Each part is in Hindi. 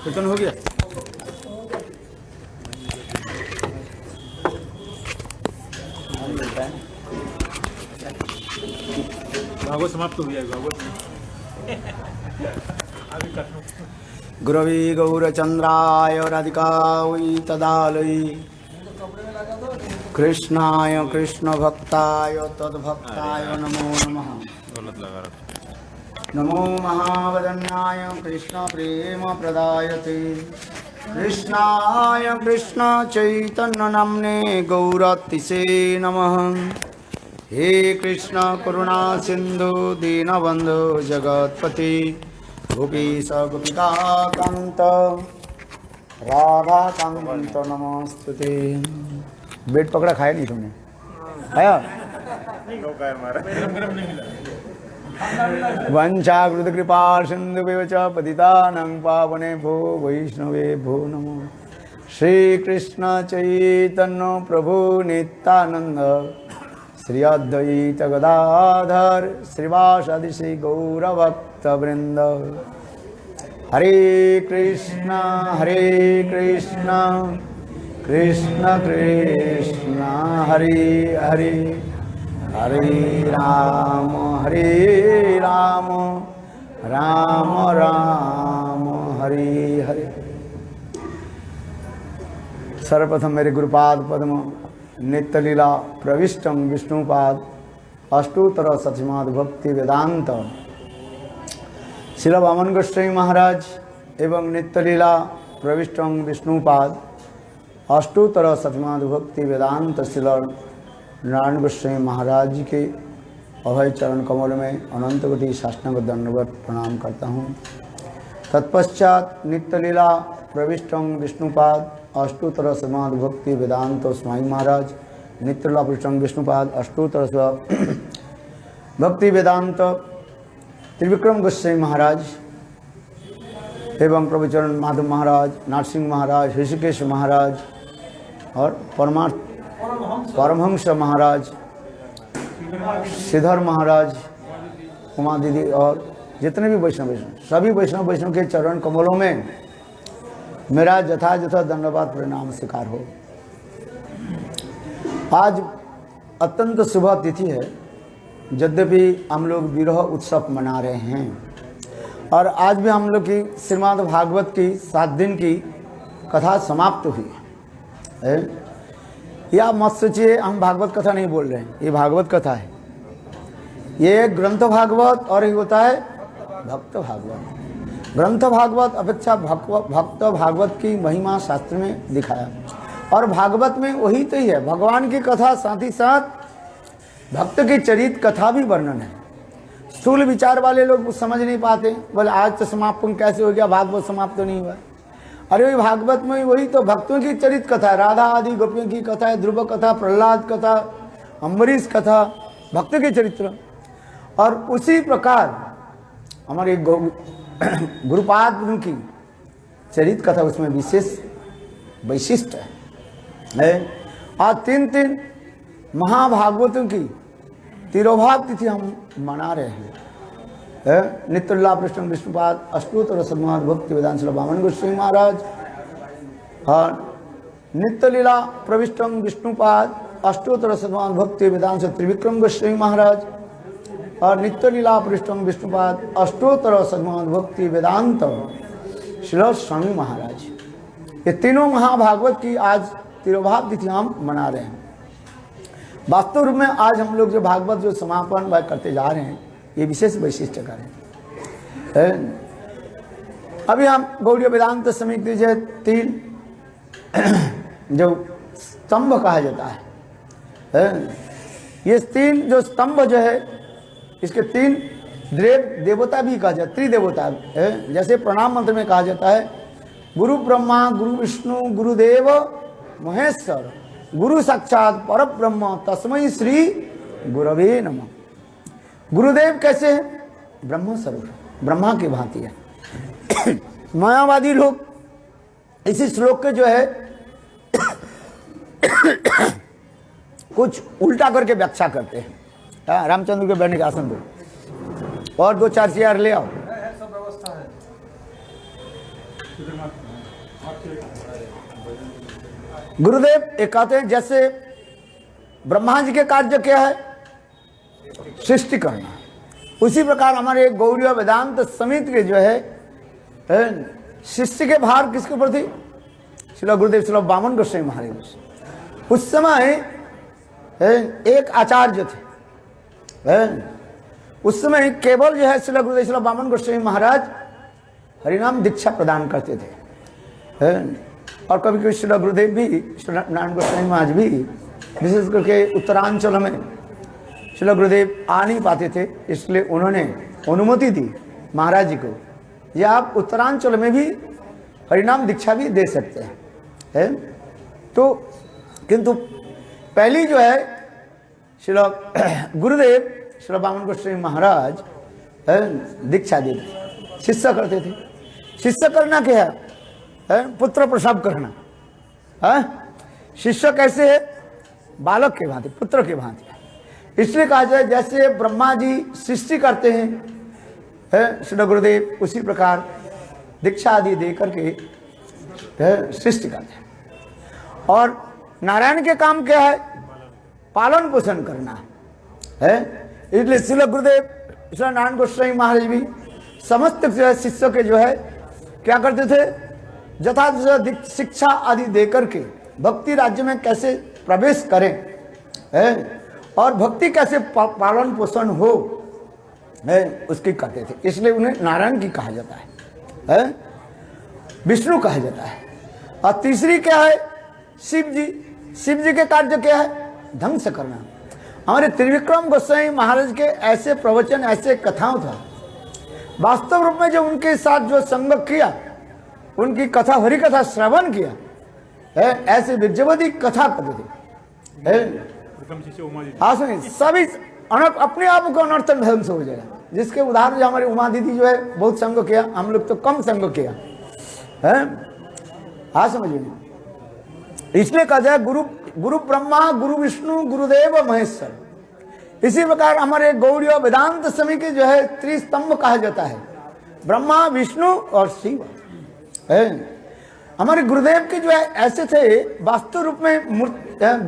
कीर्तन हो गया? भागवत समाप्त हो गया। भागवत गुरवे गौरचंद्राय राधिकायै तदालये कृष्णाय कृष्ण भक्ताय तद्भक्ताय नमो नमः। नमो महावदन्याय कृष्ण प्रेम प्रदायते कृष्णाय कृष्ण चैतन्य नाम्ने गौरतिसे नमः। हे कृष्ण करुणा सिंधु दीनबंधु जगत्पति गोपीश गोपिका कांत राधा कांत नमस्तुते। बेड पकड़ा खाया नहीं तुमने? खाया? वंशाकृत कृपा सिंधु पतितानां पावनेभ्यो वैष्णवेभ्यो नमो। श्री कृष्ण चैतन्य प्रभु नित्यानंद श्री अद्वैत गदाधर श्रीवासादि श्री गौरभक्तवृंद। हरे कृष्ण कृष्ण कृष्ण हरे हरे हरे राम राम राम हरे हरे। सर्वप्रथम मेरे गुरुपाद पद्म नित्य लीला प्रविष्टम विष्णुपाद अष्टोत्तर सतमाद भक्ति वेदांत श्रील वामन गोस्वामी महाराज एवं नित्य लीला प्रविष्टम विष्णुपाद अष्टोत्तर सतमाद भक्ति वेदांत श्रील नारायण गोस्वामी महाराज जी के अभय चरण कमल में अनंत कोटि साष्टांग दंडवत प्रणाम करता हूँ। तत्पश्चात नित्य लीला प्रविष्टम विष्णुपाद अष्टोत्तर समाध भक्ति वेदांत स्वामी महाराज नित्य लीला प्रविष्टम विष्णुपाद अष्टोत्तर भक्ति वेदांत त्रिविक्रम गोस्वामी महाराज एवं प्रभुचरण माधव महाराज नरसिंह महाराज ऋषिकेश महाराज और परमहंस महाराज श्रीधर महाराज उमा दीदी और जितने भी वैष्णव सभी वैष्णव के चरण कमलों में मेरा यथायथ दंडवत प्रणाम स्वीकार हो। आज अत्यंत शुभ तिथि है। यद्यपि हम लोग विरह उत्सव मना रहे हैं और आज भी हम लोग की श्रीमद् भागवत की 7 दिन की कथा समाप्त हुई है। या मत सोचिए हम भागवत कथा नहीं बोल रहे हैं, ये भागवत कथा है। ये ग्रंथ भागवत और ये होता है भक्त भागवत। ग्रंथ भागवत अपेक्षा भक्त भागवत की महिमा शास्त्र में दिखाया और भागवत में वही तो ही है, भगवान की कथा साथ ही साथ भक्त की चरित कथा भी वर्णन है। स्थूल विचार वाले लोग समझ नहीं पाते, बोले आज तो समापन कैसे हो गया, भागवत समाप्त तो नहीं हुआ। अरे वही भागवत में वही तो भक्तों की चरित कथा है, राधा आदि गोपियों की कथा है, ध्रुव कथा, प्रहलाद कथा, अम्बरीश कथा, भक्त के चरित्र। और उसी प्रकार हमारे गुरुपाद की चरित कथा उसमें विशेष वैशिष्ट है। आज 3 महाभागवतों की तिरोभाव तिथि हम मना रहे हैं। नित्य लीला प्रविष्टम विष्णुपाद अष्टोत्तर सद्माद भक्ति वेदांत श्रील वामन गोस्वामी महाराज और नित्य लीला प्रविष्टम विष्णुपाद अष्टोत्तर सद्माद भक्ति वेदांत त्रिविक्रम गोस्वामी महाराज और नित्य लीला प्रविष्टम विष्णुपाद अष्टोत्तर सद्माद भक्ति वेदांत श्रील स्वामी महाराज। ये तीनों महाभागवत की आज तिरोभाव तिथि हम मना रहे हैं। वास्तव रूप में आज हम लोग जो भागवत जो समापन करते जा रहे हैं ये विशेष वैशिष्ट है। अभी हम गौड़ीय वेदांत समिति जो 3 जो स्तंभ कहा जाता है, ये 3 जो स्तंभ जो है इसके 3 देवता भी कहा जाता है, त्रिदेवता है। जैसे प्रणाम मंत्र में कहा जाता है गुरु ब्रह्मा गुरु विष्णु गुरुदेव महेश्वर गुरु साक्षात पर ब्रह्म तस्मै श्री गुरवे नमः। गुरुदेव कैसे है? ब्रह्म स्वरूप, ब्रह्मा की भांति है। मायावादी लोग इसी श्लोक के जो है कुछ उल्टा करके व्याख्या करते हैं। रामचंद्र के बैठने के आसन दो और 2-4 चेयर ले आओ। गुरुदेव एक कहते हैं जैसे ब्रह्मा जी के कार्य क्या है, सृष्टि करना, उसी प्रकार हमारे गौड़ीय वेदांत समिति के जो है सृष्टि के भार किसके ऊपर थी? श्रील गुरुदेव श्रील वामन गोस्वामी महाराज। उस समय एक आचार्य थे, उस समय केवल जो है श्रील गुरुदेव श्रील वामन गोस्वामी महाराज हरिनाम दीक्षा प्रदान करते थे, और कभी कभी श्रील गुरुदेव भी, श्री नारायण गोस्वामी महाराज भी, विशेष करके उत्तरांचल में श्रील गुरुदेव आ नहीं पाते थे, इसलिए उन्होंने अनुमति दी महाराज जी को, या आप उत्तरांचल में भी हरिनाम दीक्षा भी दे सकते हैं, तो किंतु पहली जो है श्रील गुरुदेव श्री वामन गोस्वामी महाराज दीक्षा देते, शिष्य करते थे। शिष्य करना क्या है? पुत्र प्रसव करना है। शिष्य कैसे है? बालक के भांति, पुत्र के भांति। इसलिए कहा जाए जैसे ब्रह्मा जी सृष्टि करते हैं श्री गुरुदेव, उसी प्रकार दीक्षा आदि दे करके सृष्टि करते हैं। और नारायण के काम क्या है? पालन पोषण करना है। इसलिए श्री गुरुदेव श्री नारायण गोस्वामी महाराज भी समस्त शिष्यों के जो है क्या करते थे? यथार्थ शिक्षा आदि देकर के भक्ति राज्य में कैसे प्रवेश करें और भक्ति कैसे पालन पोषण हो उसकी करते थे। इसलिए उन्हें नारायण की कहा जाता है, विष्णु कहा जाता है। और तीसरी क्या है? शिव जी। शिव जी के कार्य क्या है? ध्वंस करना। हमारे त्रिविक्रम गोस्वामी महाराज के ऐसे प्रवचन, ऐसे कथाओं था, वास्तव रूप में जो उनके साथ जो संग किया, उनकी कथा, हरि कथा श्रवण किया ऐसे विजयवती कथा करते थे। सभी अपने आप को अनर्थन ध्वंस हो जाएगा। जिसके उदाहरण जो हमारी उमा दीदी जो है बहुत संग किया, हम लोग तो कम संग किया है। हाँ समझिए। इसलिए कहा जाए गुरु ब्रह्मा, गुरु विष्णु, गुरुदेव महेश्वर। इसी प्रकार हमारे गौड़ीय वेदांत समिति के जो है त्रिस्तंभ कहा जाता है, ब्रह्मा, विष्णु और शिव है। हमारे गुरुदेव के जो है ऐसे थे, वास्तव रूप में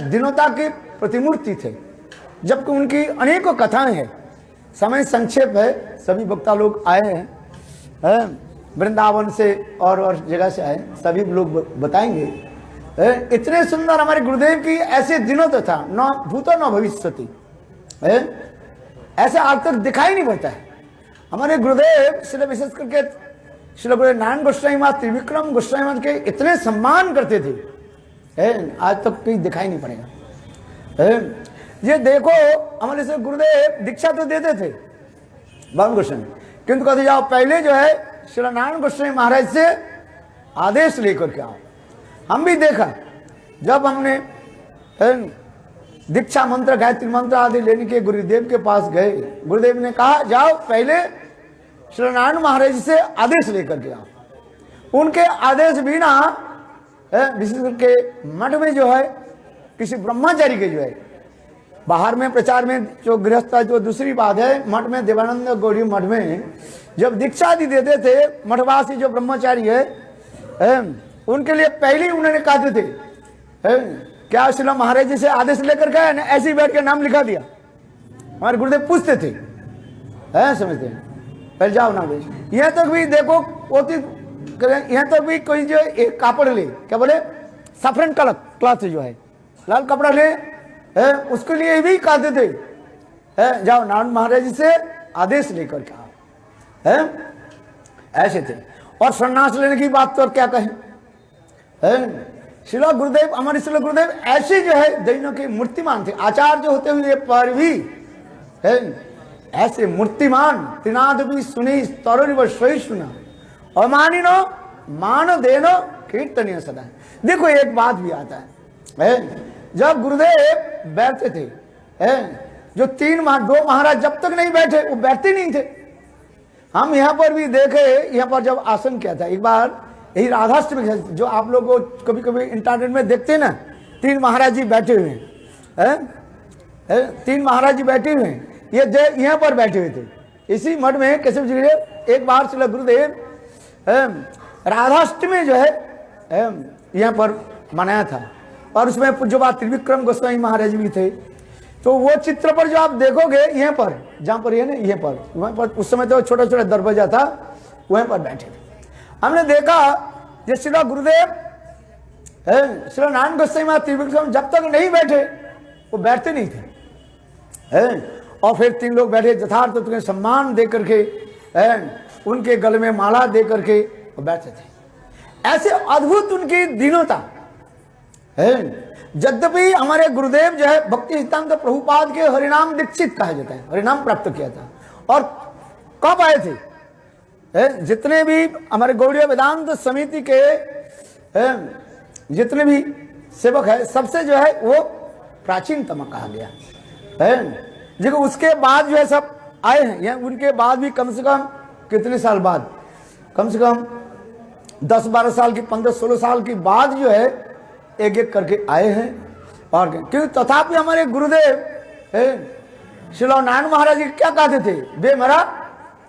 दीनता की प्रतिमूर्ति थे, जबकि उनकी अनेकों कथाएं हैं। समय संक्षेप है, सभी वक्ता लोग आए हैं वृंदावन से और जगह से आए, सभी लोग बताएंगे। इतने सुंदर हमारे गुरुदेव की ऐसे दिनों तो था, न भूतो न भविष्यति, ऐसे आज तक दिखाई नहीं पड़ता है। हमारे गुरुदेव श्री विशेष करके श्री गुरुदेव नारायण गोस्वामी महाराज, त्रिविक्रम गोस्वामी महाराज के इतने सम्मान करते थे, आज तक कहीं दिखाई नहीं पड़ेगा। ये देखो हमारे से गुरुदेव दीक्षा तो देते थे वामन गोस्वामी, किंतु कहते जाओ पहले जो है श्री नारायण गोस्वामी महाराज से आदेश लेकर के आओ। हम भी देखा, जब हमने दीक्षा मंत्र, गायत्री मंत्र आदि लेने के गुरुदेव के पास गए, गुरुदेव ने कहा जाओ पहले श्री नारायण महाराज से आदेश लेकर के आओ। उनके आदेश बिना विशेष करके मठ में जो है किसी ब्रह्मचारी के जो है बाहर में प्रचार में जो गृहस्थ, जो दूसरी बात है, मठ में देवानंद गौड़ी मठ में जब दीक्षा आदि देते थे, मठवासी जो ब्रह्मचारी है उनके लिए पहले उन्होंने कहते थे क्या श्री महाराज जी से आदेश लेकर गए ना, ऐसे ही बैठ के नाम लिखा दिया। हमारे गुरुदेव पूछते थे, समझते हैं, पहले जाओ ना भेज। यहाँ तक भी देखो यहाँ तक भी कोई जो एक कापड़ ले, क्या बोले, सफरन क्लॉथ जो है, लाल कपड़ा ले, उसके लिए भी कहते थे जाओ नारायण महाराज जी से आदेश लेकर के आओ, ऐसे थे। और सन्यास लेने की बात तो क्या कहें, श्रील गुरुदेव, हमारे श्रील गुरुदेव ऐसे जो है दैनों के मूर्तिमान थे, आचार्य होते हुए पर भी ऐसे मूर्तिमान। त्रिनाद भी सुनी तरुण सही सुना, अमानिनो मान देनो कीर्तनीय सदा। देखो एक बात भी आता है, जब गुरुदेव बैठते थे, जो दो महाराज जब तक नहीं बैठे वो बैठते नहीं थे। हम यहाँ पर भी देखे, यहाँ पर जब आसन किया था एक बार, यही राधाष्टमी जो आप लोग को कभी कभी इंटरनेट में देखते हैं ना, 3 महाराज जी बैठे हुए हैं, 3 महाराज जी बैठे हुए हैं, ये यहाँ पर बैठे हुए थे इसी मठ में। कैसे एक बार श्री गुरुदेव राधाष्टमी जो है यहाँ पर मनाया था। और उसमें पूज्य बात त्रिविक्रम गोस्वामी महाराज भी थे। तो वो चित्र पर जो आप देखोगे यहाँ पर, जहाँ पर ये ना, यहाँ पर, वहाँ पर उस समय तो छोटा छोटा दरवाजा था, वहीं पर बैठे थे। हमने देखा जो श्री गुरुदेव श्री नारायण गोस्वामी महाराज त्रिविक्रम जब तक नहीं बैठे वो बैठते नहीं थे। और फिर 3 लोग बैठे यथार्थ तो सम्मान दे करके, उनके गले में माला दे करके वो बैठते थे। ऐसे अद्भुत उनकी दीनता है। यद्यपि हमारे गुरुदेव जो है भक्ति सिद्धांत प्रभुपाद के हरिनाम दीक्षित कहा जाता है, हरिनाम प्राप्त किया था। और कब आए थे? जितने भी हमारे गौड़ीय वेदांत समिति के जितने भी सेवक है, सबसे जो है वो प्राचीनतम कहा गया है। देखो उसके बाद जो है सब आए हैं, या उनके बाद भी कम से कम कितने साल बाद, कम से कम 10-12 साल की, 15-16 साल की बाद जो है एक एक करके आए हैं। और क्योंकि तथापि हमारे गुरुदेव श्री नारायण महाराज जी क्या कहते थे? वे मेरा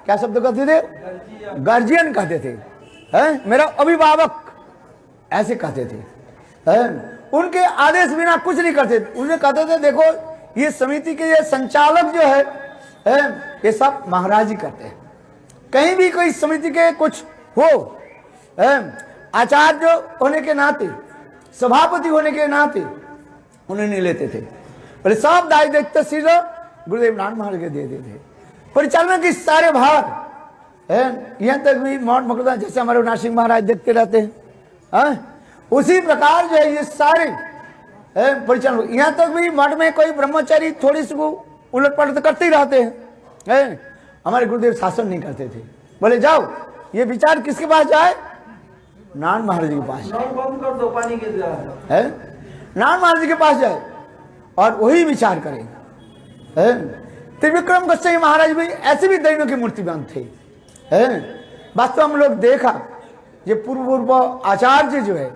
क्या शब्द कहते थे? गार्जियन कहते थे, मेरा अभिभावक ऐसे कहते थे। उनके आदेश बिना कुछ नहीं करते। उन्हें कहते थे देखो ये समिति के ये संचालक जो है ये सब महाराज जी करते हैं। कहीं भी कोई समिति के कुछ हो, आचार्य होने के नाते, सभापति होने के नाते उन्हें नहीं लेते थे। बोले सब दायित्व सीधे गुरुदेव नारायण महाराज के दे देते थे। परिचालना की सारे भार यहाँ तक भी मौट मकड़ा जैसे हमारे नासिक महाराज देखते रहते हैं, उसी प्रकार जो है ये सारे परिचालन। यहाँ तक भी मठ में कोई ब्रह्मचारी थोड़ी सी उलट पलट करते ही रहते हैं। हमारे गुरुदेव शासन नहीं करते थे। बोले जाओ ये विचार किसके पास जाए? नारायण महाराज जी के पास बंद कर दो, पानी गिर रहा है। नारायण महाराज जी के पास जाए और वही विचार करें। त्रिविक्रम गोस्वामी महाराज भी ऐसे भी दैनों की मूर्तिमान थे। वास्तव हम लोग देखा ये पूर्व आचार्य जो है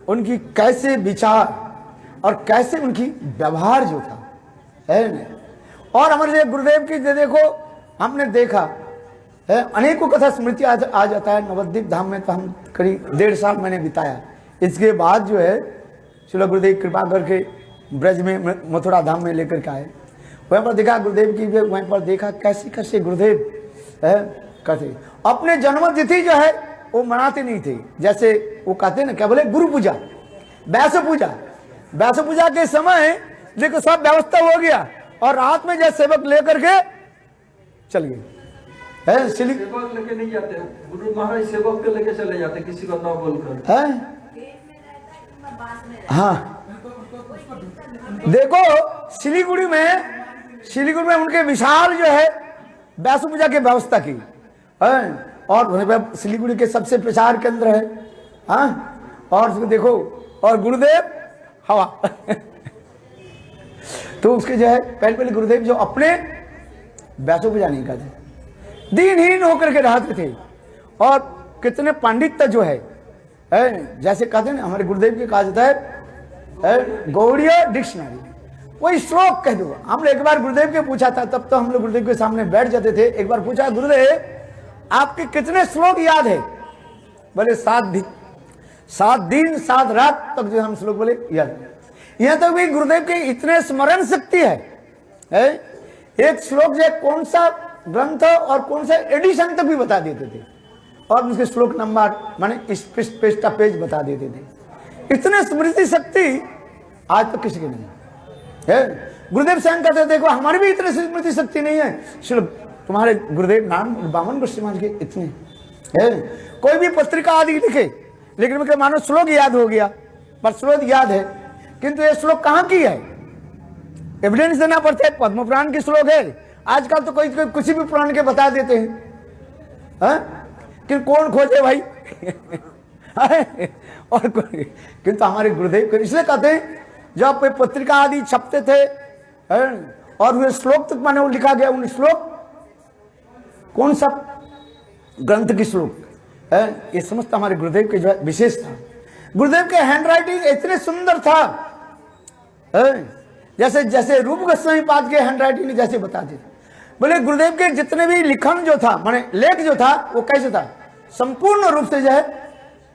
उनकी कैसे विचार और कैसे उनकी व्यवहार जो था है। और हमारे गुरुदेव की देखो हमने देखा है, अनेकों कथा स्मृति आ जाता है। नवद्वीप धाम में तो हम करीब 1.5 साल मैंने बिताया। इसके बाद जो है श्री गुरुदेव कृपा करके ब्रज में मथुरा धाम में लेकर के आए। वहीं पर देखा गुरुदेव की, वहीं पर देखा कैसे कैसे गुरुदेव कहते अपने जन्मतिथि जो है वो मनाते नहीं थे। जैसे वो कहते ना क्या बोले, गुरु पूजा, व्यास पूजा। व्यास पूजा के समय देखो सब व्यवस्था हो गया और रात में जैसे सेवक लेकर के चल गए। सेवक लेके नहीं जाते, गुरु महाराज सेवक के लेके चले जाते किसी को ना बोलकर। हाँ देखो सिलीगुड़ी में उनके विशाल जो है व्यास पूजा की व्यवस्था की है। और वहीं पर सिलीगुड़ी के सबसे प्रचार केंद्र है। हाँ और उसको देखो, और गुरुदेव हवा तो उसके जो है पहले गुरुदेव जो अपने व्यासों पूजा नहीं करते, दीनहीन होकर के रहते थे। और कितने पंडित जो है जैसे कहते हैं हमारे गुरुदेव की कहा जाता है गौड़ीय डिक्शनरी, वही श्लोक कह दो। हम लोग एक बार गुरुदेव के पूछा था, तब तो हम लोग गुरुदेव के सामने बैठ जाते थे। एक बार पूछा गुरुदेव आपके कितने श्लोक याद है? बोले 7 दिन 7 रात तक जो हम श्लोक बोले याद। यहाँ तक भी गुरुदेव के इतने स्मरण शक्ति है, एक श्लोक जो कौन सा ग्रंथ और कौन सा एडिशन तक भी बता देते थे। और उसके श्लोक नंबर माने इस पेज का पेज बता देते थे। इतने स्मृति शक्ति आज तक किसी की नहीं है। गुरुदेव स्वयं कहते देखो हमारी भी इतनी स्मृति शक्ति नहीं है। श्लोक तुम्हारे गुरुदेव नारायण बामन गोस्वामी के इतने है। कोई भी पत्रिका आदि लिखे, लेकिन मानो श्लोक याद हो गया, पर श्लोक याद है किंतु ये श्लोक कहाँ की है? एविडेंस देना पड़ता है। पद्म पुराण की श्लोक है। आजकल तो कोई किसी भी पुराण के बता देते हैं, कि कौन खोजे भाई और किंतु हमारे गुरुदेव को इसलिए कहते हैं जब कोई पत्रिका आदि छपते थे और वे श्लोक तक माने लिखा गया, उन श्लोक कौन सा ग्रंथ की श्लोक है ये समस्त हमारे गुरुदेव के जो है विशेष था। गुरुदेव के हैंड राइटिंग इतने सुंदर था, जैसे जैसे रूप गोस्वामी पाद के हैंड राइटिंग जैसे बताते थे। बोले गुरुदेव के जितने भी लिखन जो था माने लेख जो था वो कैसे था? संपूर्ण रूप से जो है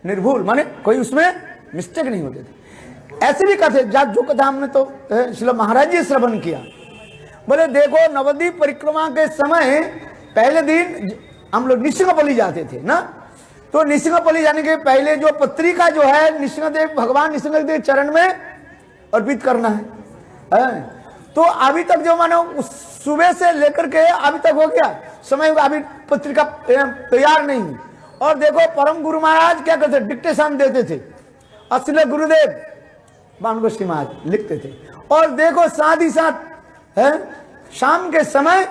निर्भूल, माने कोई उसमें मिस्टेक नहीं होते थे। ऐसे भी कथे जो कथा हमने तो श्रील महाराज जी श्रवण किया। बोले देखो नवद्वीप परिक्रमा के समय पहले दिन हम लोग निसिंहपल्ली जाते थे ना, तो निसिंहपल्ली जाने के पहले जो पत्रिका जो है निसिंहदेव भगवान निसिंहदेव चरण में अर्पित करना है। तो अभी तक जो मानो सुबह से लेकर के अभी तक हो गया समय, अभी पत्रिका तैयार नहीं हुई। और देखो परम गुरु महाराज क्या करते, डिक्टेशन देते थे, असली गुरुदेव बाण गोस्वामी महाराज लिखते थे। और देखो साथ ही साथ है शाम के समय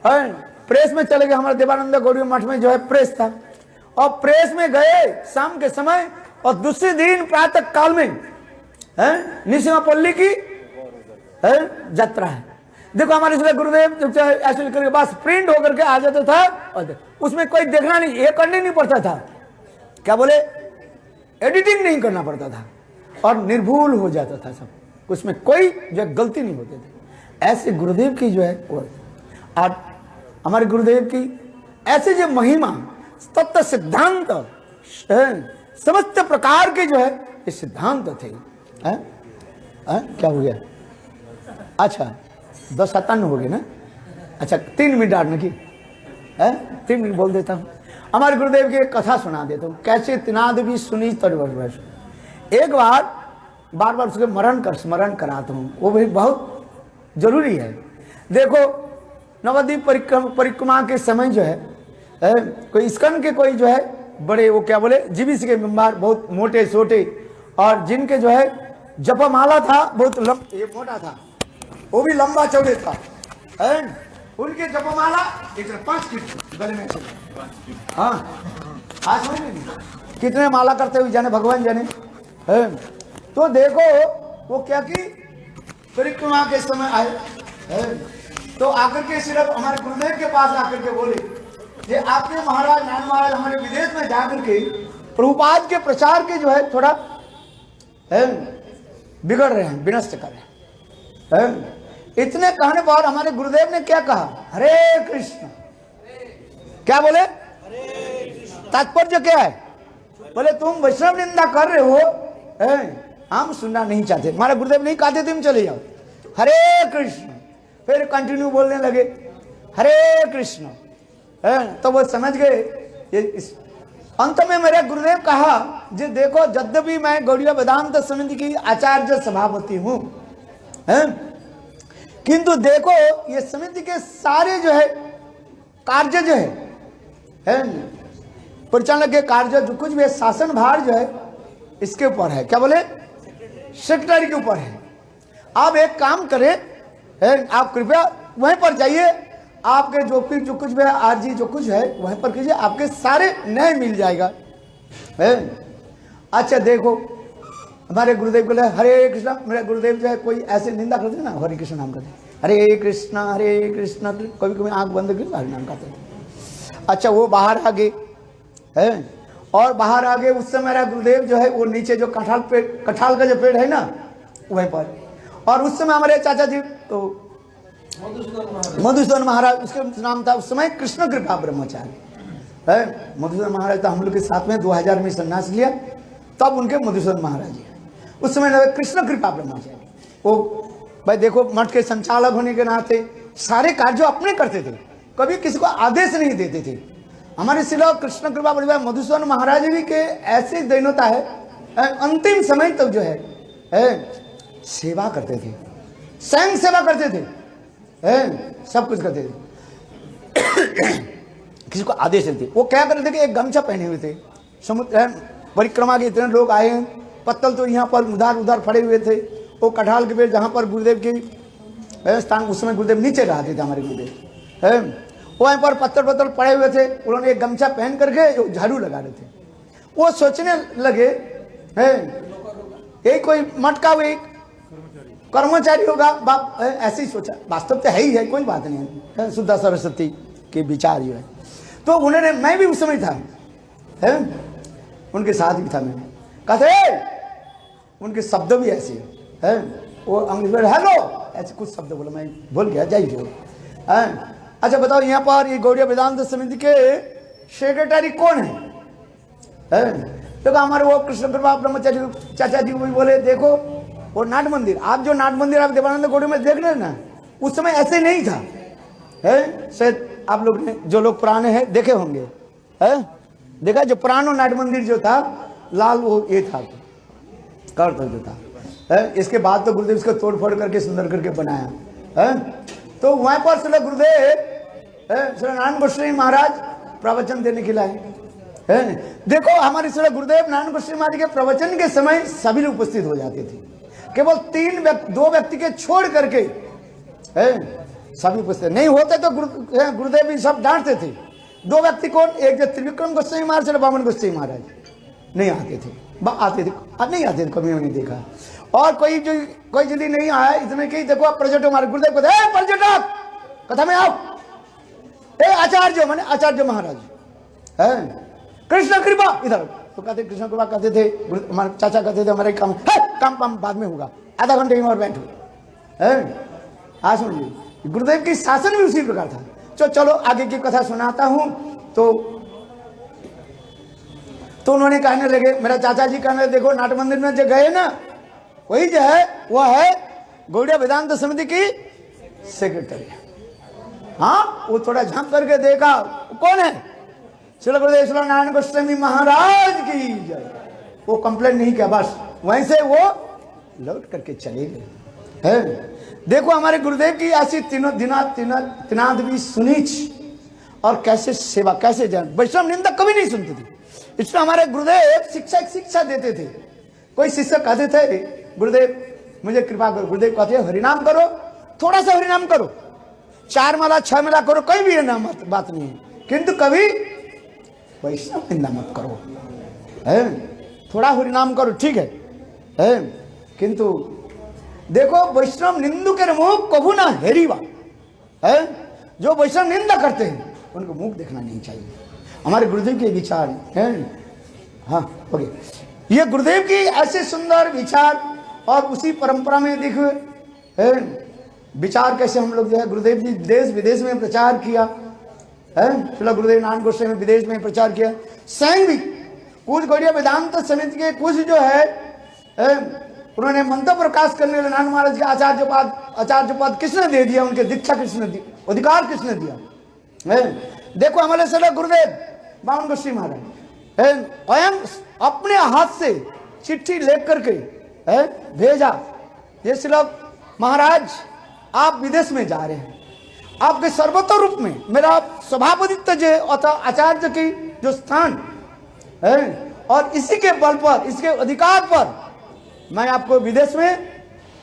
है प्रेस में चले गए, हमारे देवानंद गौड़ी मठ में जो है प्रेस था, और प्रेस में गए शाम के समय, और दूसरे दिन प्रातः काल में है निसिंहपल्ली की है यात्रा है। देखो हमारे इसलिए गुरुदेव ऐसे करके बस प्रिंट होकर के आ जाता था, और उसमें कोई देखना नहीं, ये करने नहीं पड़ता था, क्या बोले एडिटिंग नहीं करना पड़ता था, और निर्भूल हो जाता था सब, उसमें कोई जो गलती नहीं होती थी। ऐसे गुरुदेव की जो है वो, और हमारे गुरुदेव की ऐसे जो महिमा तत्व सिद्धांत समस्त प्रकार के जो है ये सिद्धांत थे। क्या हो गया? अच्छा 10:57 हो गए ना, अच्छा 3 मिनट आने की 3 मिनट बोल देता हूँ। हमारे गुरुदेव की एक कथा सुना देता हूँ, कैसे तिनाद भी सुनी तरवर्ष। एक बार उसके स्मरण कराता हूँ, वो भी बहुत जरूरी है। देखो नवद्वीप परिक्रमा के समय जो है कोई स्कंद के कोई जो है बड़े वो क्या बोले जीबीसी के मेंबर बहुत मोटे छोटे, और जिनके जो है जपमाला था बहुत ये मोटा था, वो भी लंबा चौड़े था, उनके जपमाला 5 फीट गले में। हाँ आज कितने माला करते हुए जाने भगवान जाने। तो देखो वो क्या कि परिक्रमा के समय आए, तो आकर के सिर्फ हमारे गुरुदेव के पास आकर के बोले ये आपके महाराज नारायण महाराज हमारे विदेश में जाकर के प्रभुपाद के प्रचार के जो है थोड़ा बिगड़ रहे हैं, विनष्ट कर रहे हैं। इतने कहने पर हमारे गुरुदेव ने क्या कहा, हरे कृष्ण। क्या बोले? तात्पर्य क्या है? बोले तुम वैष्णव निंदा कर रहे हो, हम सुनना नहीं चाहते। हमारे गुरुदेव नहीं कहते तुम चले जाओ, हरे कृष्ण। फिर कंटिन्यू बोलने लगे हरे कृष्ण, तो वो समझ गए। अंत में मेरे गुरुदेव कहा जे देखो यद्यपि मैं गौड़ीय वेदांत समिति की आचार्य सभापति हूं, किंतु देखो ये समिति के सारे जो है कार्य जो है परिचालन के कार्य जो कुछ भी है, शासन भार जो है इसके ऊपर है। क्या बोले? सेक्रेटरी के ऊपर है। आप एक काम करें, आप कृपया वहीं पर जाइए, आपके जो कुछ भी है आरजी जो कुछ है वहीं पर कीजिए, आपके सारे न्याय मिल जाएगा। अच्छा देखो हमारे गुरुदेव को हरे कृष्णा, मेरे गुरुदेव जो है कोई ऐसे निंदा करते ना, हरे कृष्ण नाम करते, हरे कृष्णा, कभी कभी आंख बंद करके हरे नाम करते। अच्छा वो बाहर आ गए और बाहर आ गए, उस समय मेरा गुरुदेव जो है वो नीचे जो कठाल का जो पेड़ है ना वहीं पर, और उस समय हमारे चाचा जी तो मधुसूदन महाराज उसके नाम था उस समय कृष्ण कृपा ब्रह्मचारी है। मधुसूदन महाराज तो हम लोग के साथ में 2000 में संन्यास लिया, तब उनके मधुसूदन महाराज जी उस समय कृष्ण कृपा ब्रह्मचारी। वो भाई देखो मठ के संचालक होने के नाते सारे कार्य अपने करते थे, कभी किसी को आदेश नहीं देते थे। हमारे शिला कृष्ण कृपा ब्रह्मचारी मधुसूदन महाराज जी के ऐसी दैनता है, अंतिम समय तक जो है सेवा करते थे, स्वयं सेवा करते थे, सब कुछ करते थे, किसी को आदेश देते। वो क्या करते थे कि एक गमछा पहने हुए थे, समुद्र परिक्रमा के इतने लोग आए हैं, पत्तल तो यहाँ पर उधर पड़े हुए थे, वो कठाल के पेड़ जहाँ पर गुरुदेव के स्थान उस समय गुरुदेव नीचे रहते थे हमारे गुरुदेव, वहाँ पर पत्थर पड़े हुए थे, उन्होंने एक गमछा पहन करके झाड़ू लगा रहे थे। वो सोचने लगे यही कोई मठ का एक कर्मचारी होगा, बाप ऐसे ही सोचा, वास्तव तो है ही है, कोई बात नहीं है, शुद्धा सरस्वती के विचार जो है। तो उन्होंने, मैं भी उस समय था उनके साथ भी था, मैंने कहते उनके शब्द भी ऐसे है, वो अंग्रेजी में हेलो ऐसे कुछ शब्द बोला, मैं भूल गया, जाइए। अच्छा बताओ यहाँ पर ये गौड़ीय वेदांत समिति के सेक्रेटरी कौन है? देखो हमारे वो कृष्ण कृपा ब्रह्मचारी चाचा जी भी बोले, देखो वो नाट मंदिर, आप जो नाट मंदिर आप देवानंद गौड़ी में देख रहे हैं ना, उस समय ऐसे नहीं था, है शायद आप लोग ने, जो लोग पुराने हैं देखे होंगे, है देखा, जो पुराना नाट मंदिर जो था लाल, वो ये था कर जो था, है इसके बाद तो गुरुदेव इसको तोड़ फोड़ करके सुंदर करके बनाया, है तो वहां पर श्री गुरुदेव श्री नारायण गोस्वामी महाराज प्रवचन देने के लिए है। देखो हमारे श्री गुरुदेव नारायण गोस्वामी महाराज के प्रवचन के समय सभी लोग उपस्थित हो जाते थे, केवल दो व्यक्ति के छोड़ करके है सभी उपस्थित नहीं होते तो गुरुदेव भी सब डांटते थे। दो व्यक्ति कौन, एक जो त्रिविक्रम गोस्वामी महाराज और वामन गोस्वामी महाराज नहीं आते थे, आते थे नहीं आते थे, कभी नहीं देखा। और कोई यदि नहीं आया इसमें कि देखो आप पर्यटक हमारे गुरुदेव को पर्यटक कथा में आओ, आचार्य माने आचार्य महाराज है, कृष्ण कृपा इधर, तो कहते कृष्ण कृपा कहते थे, हमारे चाचा कहते थे हमारे काम बाद में होगा, आधा घंटे में और बैठो, है आज सुनिए गुरुदेव की शासन भी उसी प्रकार था। चलो आगे की कथा सुनाता हूं। तो उन्होंने कहने लगे, मेरा चाचा जी कहने लगे, देखो नाट मंदिर में जो गए ना, वही जो है वह है गौड़िया वेदांत समिति की सेक्रेटरी। हाँ वो थोड़ा झांक करके देखा, कौन है, श्री गुरुदेव श्री नारायण गोस्वामी महाराज की जय। वो कंप्लेन नहीं किया, बस वहीं से वो लौट करके चले गए, है। देखो हमारे गुरुदेव की ऐसी तिनाद भी सुनीच, और कैसे सेवा, कैसे जान, वैष्णव निंदा कभी नहीं सुनते थे। इसमें हमारे गुरुदेव शिक्षा देते थे। कोई शिष्य कहते थे, गुरुदेव मुझे कृपा करो, गुरुदेव कहते हरिनाम करो, थोड़ा सा हरिनाम करो, 4 माला 6 माला करो, कोई भी नाम बात नहीं है, किंतु कभी वैष्णव निंदा मत करो, है थोड़ा हरिनाम करो, ठीक है, किंतु देखो वैष्णव निंदु के मुख कभू ना हेरीवा, है जो वैष्णव निंदा करते हैं उनको मुख देखना नहीं चाहिए। हमारे गुरुदेव के विचार हैं, हाँ ओके, ये गुरुदेव की ऐसे सुंदर विचार, और उसी परंपरा में देखो विचार कैसे हम लोग जो है, गुरुदेव जी देश विदेश में प्रचार किया है, श्री गुरुदेव नारायण गोस्वामी विदेश में प्रचार किया। स्वयं भी कुछ गौड़िया वेदांत समिति के कुछ जो है उन्होंने मंत्र प्रकाश करने वाले नारायण महाराज के आचार्य पद किसने दे दिया, उनके दीक्षा किसने दी, अधिकार किसने दिया, है देखो हमारे श्री गुरुदेव वामन गोस्वामी महाराज स्वयं अपने हाथ से चिट्ठी लेख करके भेजा, ये श्री महाराज आप विदेश में जा रहे हैं, आपके सर्वोत्तम रूप में मेरा सभापतित्व जो आचार्य की जो स्थान है, और इसी के बल पर, इसके अधिकार पर मैं आपको विदेश में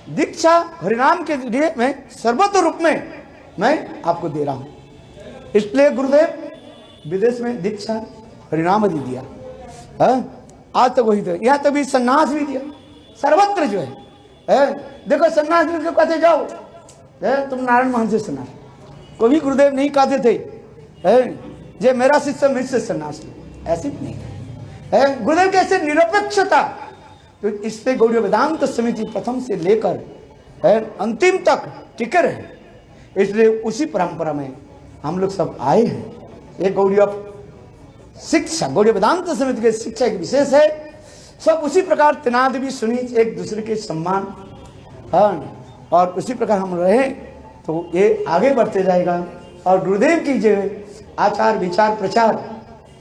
दीक्षा हरिनाम के लिए मैं सर्वोत्तम रूप में मैं आपको दे रहा हूं। इसलिए गुरुदेव विदेश में दीक्षा हरिनाम भी दिया, आज तक वही तो, यहाँ तक भी सन्यास भी दिया, सर्वत्र जो है देखो सन्यास भी कहते जाओ, तुम नारायण महंत से सन्यास, कभी गुरुदेव नहीं कहते थे जे मेरा शिष्य मुझसे सन्यास ले, ऐसे भी नहीं है। गुरुदेव कैसे निरपेक्षता, तो इससे गौड़िया वेदांत समिति प्रथम से लेकर अंतिम तक टिके रहे, इसलिए उसी परंपरा में हम लोग सब आए हैं। एक गौड़िया शिक्षा, गौड़िया वेदांत समिति की शिक्षा एक विशेष है, सब उसी प्रकार तिनाद भी सुनी, एक दूसरे के सम्मान, और उसी प्रकार हम रहे तो ये आगे बढ़ते जाएगा। और गुरुदेव की जो आचार विचार प्रचार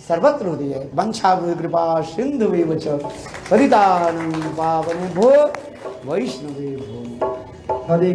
सर्वत्र होती है। वंशा गुरु कृपा सिंधु वेवच पतितानां पावनेभ्यो वैष्णवेभ्यो। हरे